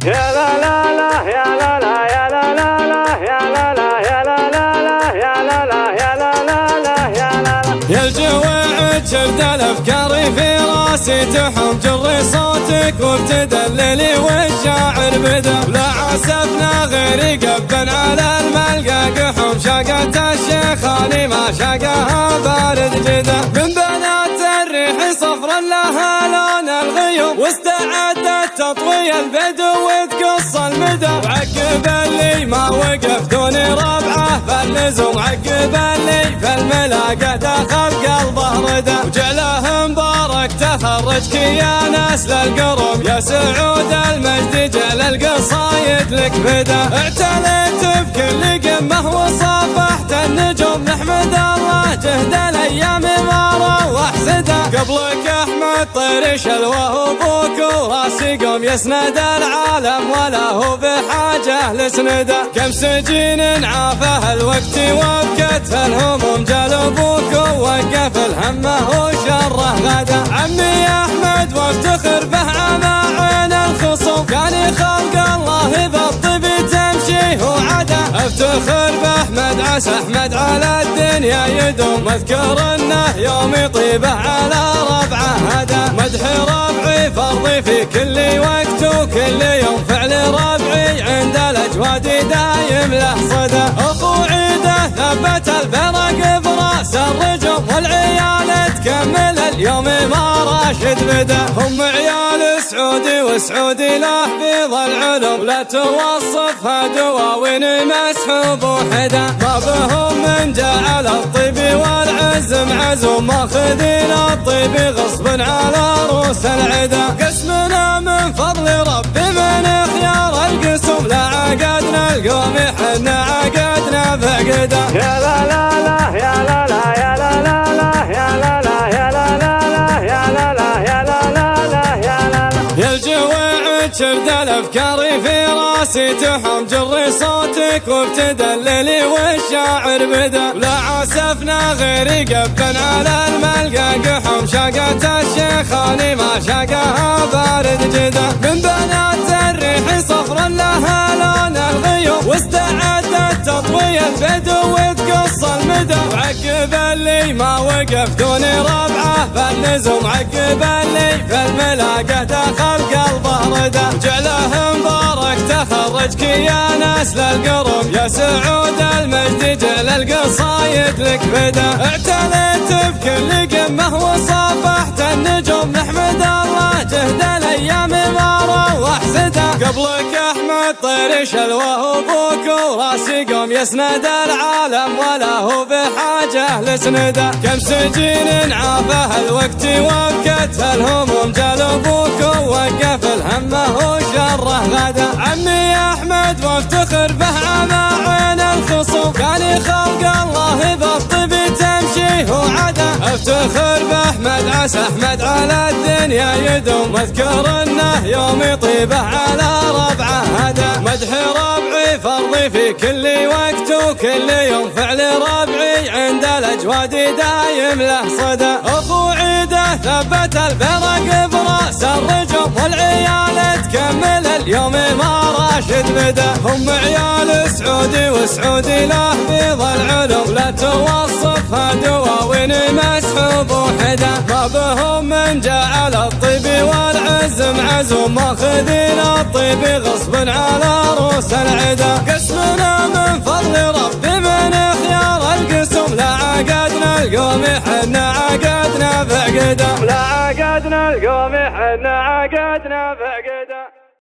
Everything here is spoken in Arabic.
يا لا لا لا يا لا لا يا لا لا لا يا لا لا يا لا لا لا يا لا لا يا لا لا لا يا لا لا. يا الجويعد شد الافكار في راسي تحوم جري صوتك وابتدى الليل والشاعر بدا. لا عسفنا غيري قبا على الملقى قحوم شاقت الشيخاني ما شاقها بارد جدا. من بنات الريح صفر لها لون الغيوم واستعدت تطوي البدو وتقص المدى. وعقب اللي ما وقف دون ربعه فاللزوم عقب اللي في الملاقة دخل قلبه ردا. وجعله مبارك تخرجك يا نسل القرم يا سعود المجد جعل القصايد لك بدا. اعتنيت بكل قمه وصافحت النجوم نحمد الله جهد الايام ما روح سدا. قبلك احمد طير شلوه وابوك وراسي قوم يسند العالم ولا هو بحاجه لسنده. كم سجين عافه الوقت وابكت الهموم جال ابوك ووقف الهمه وشره غدا. عمي احمد وافتخر به عمى عين الخصوم كان خلق الله اذا الطب تمشي هو عدا. افتخر باحمد عسى احمد على الدنيا يدوم واذكر انه يوم يطيبه على ربعه هدا. مدح ربعي فرضي في كل وقت وكل يوم فعل ربعي عند الاجواد دايم له صدى. اخو عيده ثبت البرق براس الرجم والعيال تكمل اليوم ما راشد بدا. هم عيال سعودي وسعودي له بيض العلوم لا توصفها دواوين مسحوب وحدا. ما بهم من جعل الطيب والعزم عزوم ماخذين الطيب غصب على روس العدا. قسمنا من فضل ربي من خيار القسم لا عقدنا القوم حنا عقدنا فقدا. يا لا لا لا يا لا لا يا لا لا لا يا لا لا يا لا لا لا يا لا لا يا لا لا لا يا لا لا. يا الجويعد شد الافكار في راسي تحوم جري صوتك وابتدى الليل والشاعر بدا. لا عسفنا غيري قبا على الملقى قحوم شاقت الشيخاني ما شاقها بارد جدا. من بنات الريح صفر لها لون الغيوم واستعدت تطوي البدو وتقص المدى. وعقب اللي ما وقف دون ربعه فاللزوم عقب اللي في الملاقة دخل قلبه ردا. وجعله مبارك تخرجك يا نسل القرم يا سعود المجد جعل القصايد لك بدا. اعتنيت بكل قمه وصافحت النجوم نحمد الله جهد الايام ما روح سدا. قبلك احمد طير شلوه وابوك وراسي قوم يسند العالم ولا هو بحاجه لسنده. كم سجين عافه الوقت وابكت الهموم جال ابوك ووقف الهمه وشره غدا. عمي احمد وافتخر به عمى عين الخصوم كان خلق الله اذا الطب تمشي هو عدا. افتخر باحمد عسى احمد على الدنيا يدوم واذكر انه يوم يطيبه على ربعه هدا. مدح ربعي فرضي في كل وقت وكل يوم فعل ربعي عند الاجواد دايم له صدى. اخو عيده ثبت البرق براس الرجم والعيال تكمل اليوم ما راشد بدا. هم عيال سعودي وسعودي له بيض العلوم لا توصفها دواوين مسحوب وحدا. ما بهم من جعل الطيب والعزم عزوم ماخذين الطيب غصب على روس العدا. قسمنا من فضل ربي من خيار القسم لا عقدنا القوم حنا عقدنا فقدا. لا عقدنا القوم حنا عقدنا فقدا.